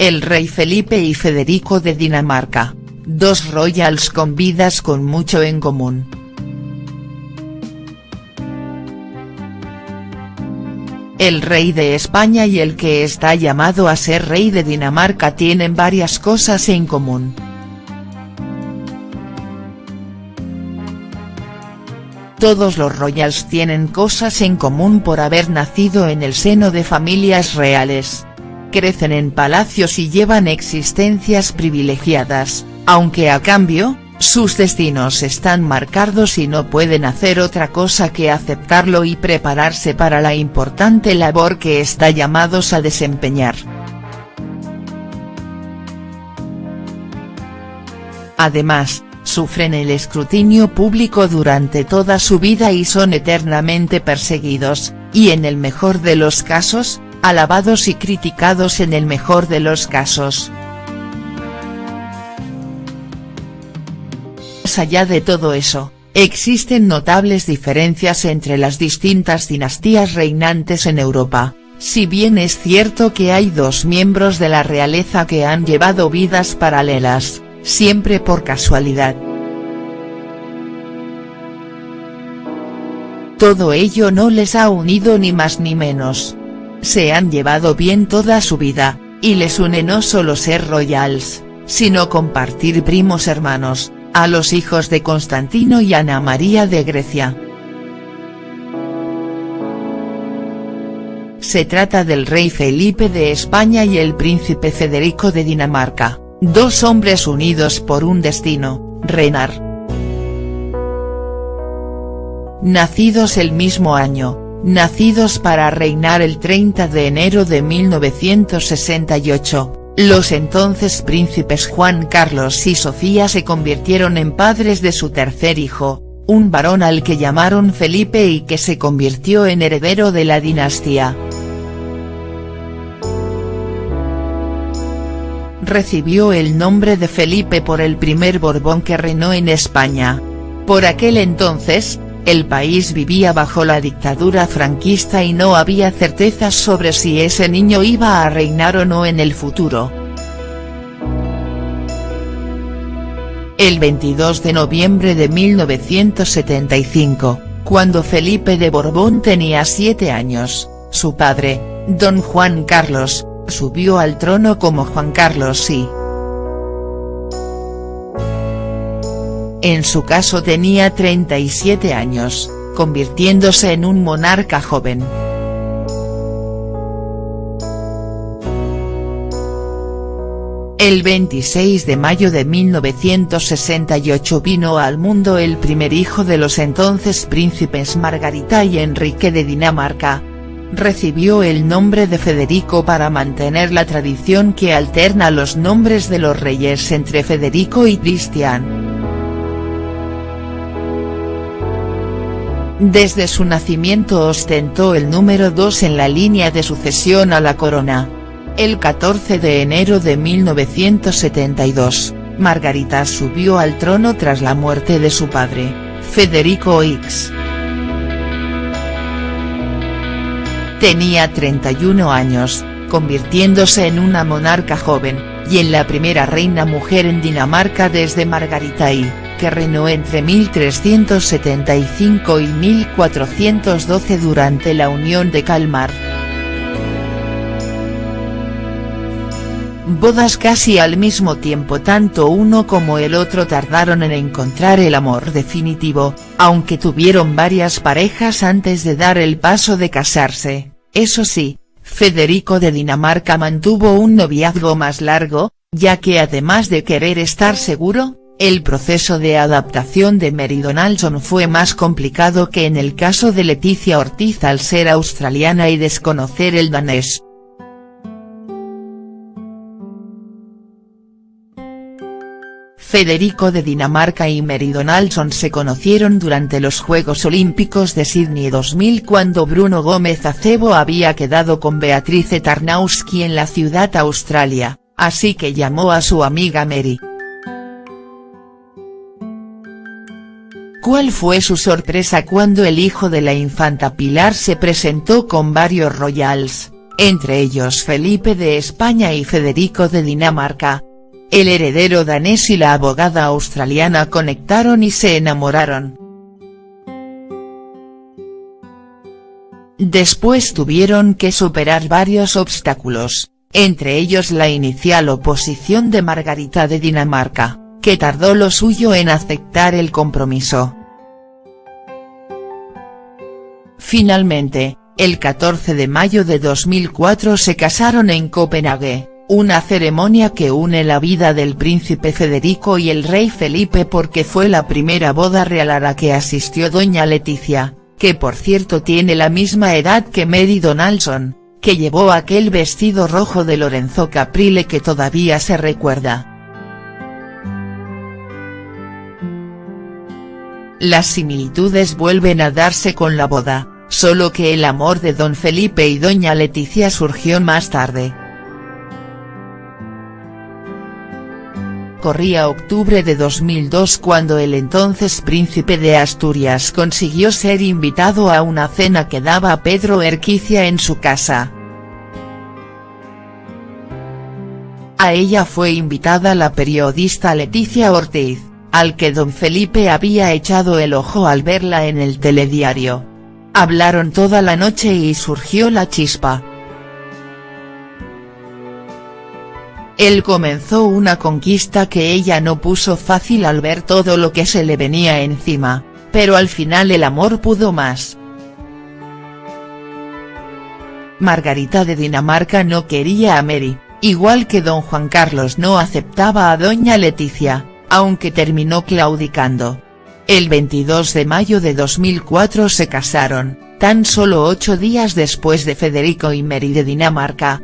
El rey Felipe y Federico de Dinamarca, dos royals con vidas con mucho en común. El rey de España y el que está llamado a ser rey de Dinamarca tienen varias cosas en común. Todos los royals tienen cosas en común por haber nacido en el seno de familias reales. Crecen en palacios y llevan existencias privilegiadas, aunque a cambio, sus destinos están marcados y no pueden hacer otra cosa que aceptarlo y prepararse para la importante labor que están llamados a desempeñar. Además, sufren el escrutinio público durante toda su vida y son eternamente perseguidos, y en el mejor de los casos, alabados y criticados en el mejor de los casos. Más allá de todo eso, existen notables diferencias entre las distintas dinastías reinantes en Europa, si bien es cierto que hay dos miembros de la realeza que han llevado vidas paralelas, siempre por casualidad. Todo ello no les ha unido ni más ni menos. Se han llevado bien toda su vida, y les une no solo ser royals, sino compartir primos hermanos, a los hijos de Constantino y Ana María de Grecia. Se trata del rey Felipe de España y el príncipe Federico de Dinamarca, dos hombres unidos por un destino, reinar. Nacidos el mismo año, nacidos para reinar el 30 de enero de 1968. Los entonces príncipes Juan Carlos y Sofía se convirtieron en padres de su tercer hijo, un varón al que llamaron Felipe y que se convirtió en heredero de la dinastía. Recibió el nombre de Felipe por el primer Borbón que reinó en España. Por aquel entonces, el país vivía bajo la dictadura franquista y no había certezas sobre si ese niño iba a reinar o no en el futuro. El 22 de noviembre de 1975, cuando Felipe de Borbón tenía 7 años, su padre, don Juan Carlos, subió al trono como Juan Carlos y en su caso tenía 37 años, convirtiéndose en un monarca joven. El 26 de mayo de 1968 vino al mundo el primer hijo de los entonces príncipes Margarita y Enrique de Dinamarca. Recibió el nombre de Federico para mantener la tradición que alterna los nombres de los reyes entre Federico y Cristian. Desde su nacimiento ostentó el número 2 en la línea de sucesión a la corona. El 14 de enero de 1972, Margarita subió al trono tras la muerte de su padre, Federico X. Tenía 31 años, convirtiéndose en una monarca joven, y en la primera reina mujer en Dinamarca desde Margarita I, que reinó entre 1375 y 1412 durante la Unión de Kalmar. Bodas casi al mismo tiempo. Tanto uno como el otro tardaron en encontrar el amor definitivo, aunque tuvieron varias parejas antes de dar el paso de casarse. Eso sí, Federico de Dinamarca mantuvo un noviazgo más largo, ya que además de querer estar seguro, el proceso de adaptación de Mary Donaldson fue más complicado que en el caso de Leticia Ortiz al ser australiana y desconocer el danés. Federico de Dinamarca y Mary Donaldson se conocieron durante los Juegos Olímpicos de Sydney 2000 cuando Bruno Gómez Acebo había quedado con Beatrice Tarnowski en la ciudad Australia, así que llamó a su amiga Mary. ¿Cuál fue su sorpresa cuando el hijo de la infanta Pilar se presentó con varios royals? entre ellos Felipe de España y Federico de Dinamarca. El heredero danés y la abogada australiana conectaron y se enamoraron. Después tuvieron que superar varios obstáculos, entre ellos la inicial oposición de Margarita de Dinamarca, que tardó lo suyo en aceptar el compromiso. Finalmente, el 14 de mayo de 2004 se casaron en Copenhague, una ceremonia que une la vida del príncipe Federico y el rey Felipe porque fue la primera boda real a la que asistió doña Leticia, que por cierto tiene la misma edad que Mary Donaldson, que llevó aquel vestido rojo de Lorenzo Caprile que todavía se recuerda. Las similitudes vuelven a darse con la boda, solo que el amor de don Felipe y doña Leticia surgió más tarde. Corría octubre de 2002 cuando el entonces príncipe de Asturias consiguió ser invitado a una cena que daba Pedro Erquicia en su casa. A ella fue invitada la periodista Leticia Ortiz, al que don Felipe había echado el ojo al verla en el telediario. Hablaron toda la noche y surgió la chispa. Él comenzó una conquista que ella no puso fácil al ver todo lo que se le venía encima, pero al final el amor pudo más. Margarita de Dinamarca no quería a Mary, igual que don Juan Carlos no aceptaba a doña Leticia, aunque terminó claudicando. El 22 de mayo de 2004 se casaron, tan solo 8 días después de Federico y Mary de Dinamarca.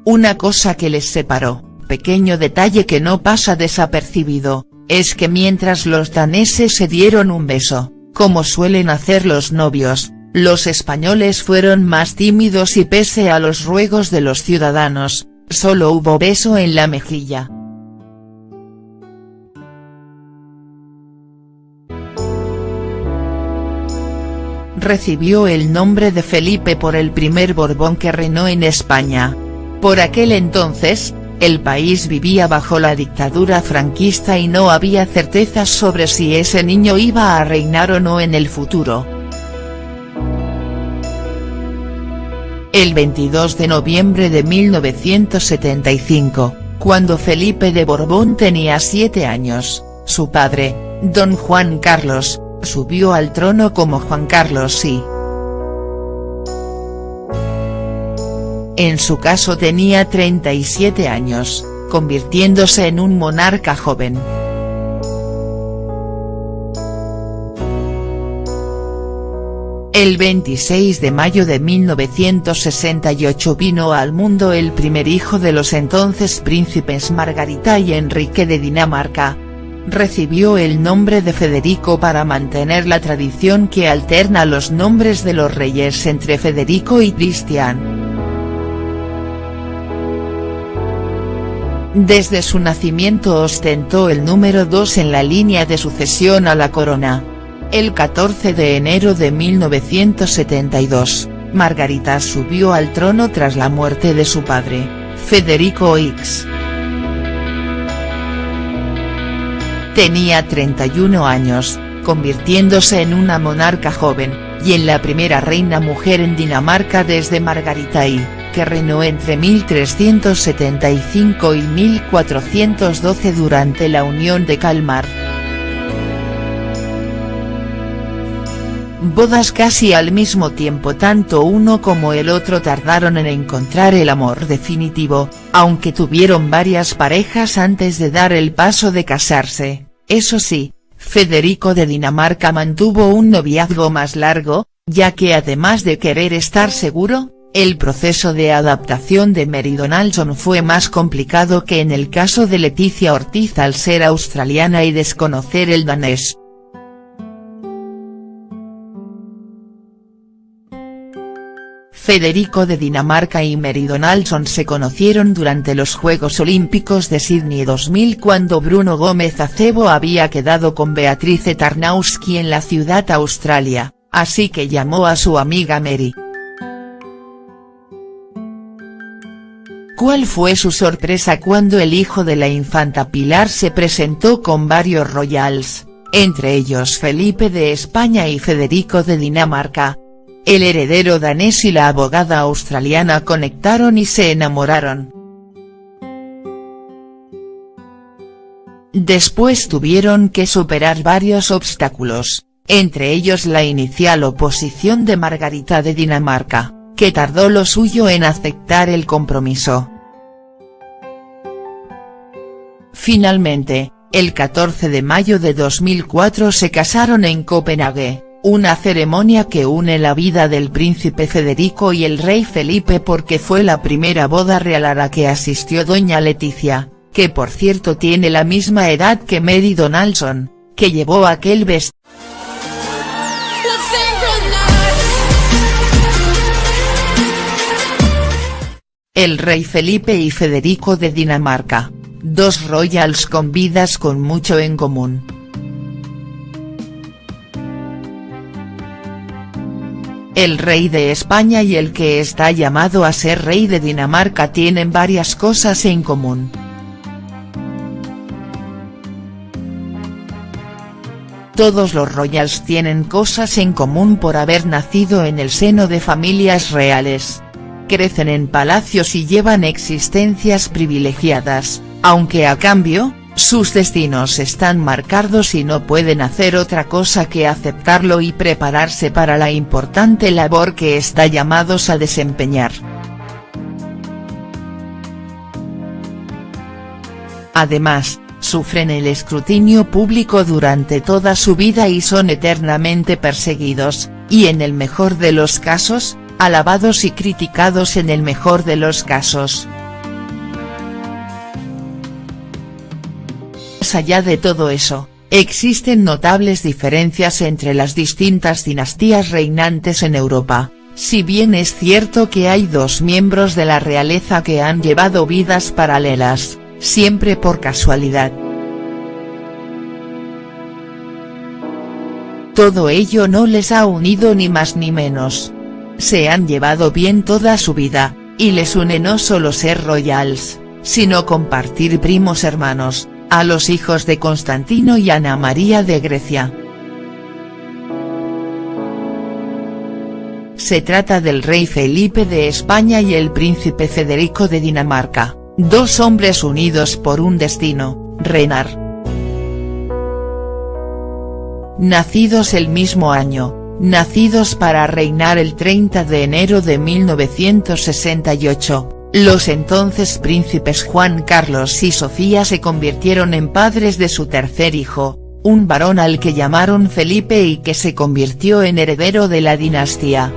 Una cosa que les separó, pequeño detalle que no pasa desapercibido, es que mientras los daneses se dieron un beso, como suelen hacer los novios, los españoles fueron más tímidos y pese a los ruegos de los ciudadanos, solo hubo beso en la mejilla. Recibió el nombre de Felipe por el primer Borbón que reinó en España. Por aquel entonces, el país vivía bajo la dictadura franquista y no había certezas sobre si ese niño iba a reinar o no en el futuro. El 22 de noviembre de 1975, cuando Felipe de Borbón tenía 7 años, su padre, don Juan Carlos, subió al trono como Juan Carlos I. En su caso tenía 37 años, convirtiéndose en un monarca joven. El 26 de mayo de 1968 vino al mundo el primer hijo de los entonces príncipes Margarita y Enrique de Dinamarca. Recibió el nombre de Federico para mantener la tradición que alterna los nombres de los reyes entre Federico y Cristián. Desde su nacimiento ostentó el número 2 en la línea de sucesión a la corona. El 14 de enero de 1972, Margarita subió al trono tras la muerte de su padre, Federico X. Tenía 31 años, convirtiéndose en una monarca joven, y en la primera reina mujer en Dinamarca desde Margarita I, que reinó entre 1375 y 1412 durante la Unión de Kalmar. Bodas casi al mismo tiempo. Tanto uno como el otro tardaron en encontrar el amor definitivo, aunque tuvieron varias parejas antes de dar el paso de casarse. Eso sí, Federico de Dinamarca mantuvo un noviazgo más largo, ya que además de querer estar seguro, el proceso de adaptación de Mary Donaldson fue más complicado que en el caso de Leticia Ortiz al ser australiana y desconocer el danés. Federico de Dinamarca y Mary Donaldson se conocieron durante los Juegos Olímpicos de Sydney 2000 cuando Bruno Gómez Acebo había quedado con Beatrice Tarnowski en la ciudad Australia, así que llamó a su amiga Mary. ¿Cuál fue su sorpresa cuando el hijo de la infanta Pilar se presentó con varios royals, entre ellos Felipe de España y Federico de Dinamarca? El heredero danés y la abogada australiana conectaron y se enamoraron. Después tuvieron que superar varios obstáculos, entre ellos la inicial oposición de Margarita de Dinamarca, que tardó lo suyo en aceptar el compromiso. Finalmente, el 14 de mayo de 2004 se casaron en Copenhague, una ceremonia que une la vida del príncipe Federico y el rey Felipe porque fue la primera boda real a la que asistió doña Leticia, que por cierto tiene la misma edad que Mary Donaldson, que llevó aquel vestido. El rey Felipe y Federico de Dinamarca, dos royals con vidas con mucho en común. El rey de España y el que está llamado a ser rey de Dinamarca tienen varias cosas en común. Todos los royals tienen cosas en común por haber nacido en el seno de familias reales. Crecen en palacios y llevan existencias privilegiadas, aunque a cambio, sus destinos están marcados y no pueden hacer otra cosa que aceptarlo y prepararse para la importante labor que está llamados a desempeñar. Además, sufren el escrutinio público durante toda su vida y son eternamente perseguidos, y en el mejor de los casos, alabados y criticados en el mejor de los casos. Más allá de todo eso, existen notables diferencias entre las distintas dinastías reinantes en Europa, si bien es cierto que hay dos miembros de la realeza que han llevado vidas paralelas, siempre por casualidad. Todo ello no les ha unido ni más ni menos. Se han llevado bien toda su vida, y les une no solo ser royals, sino compartir primos hermanos, a los hijos de Constantino y Ana María de Grecia. Se trata del rey Felipe de España y el príncipe Federico de Dinamarca, dos hombres unidos por un destino, reinar. Nacidos el mismo año, nacidos para reinar el 30 de enero de 1968. Los entonces príncipes Juan Carlos y Sofía se convirtieron en padres de su tercer hijo, un varón al que llamaron Felipe y que se convirtió en heredero de la dinastía.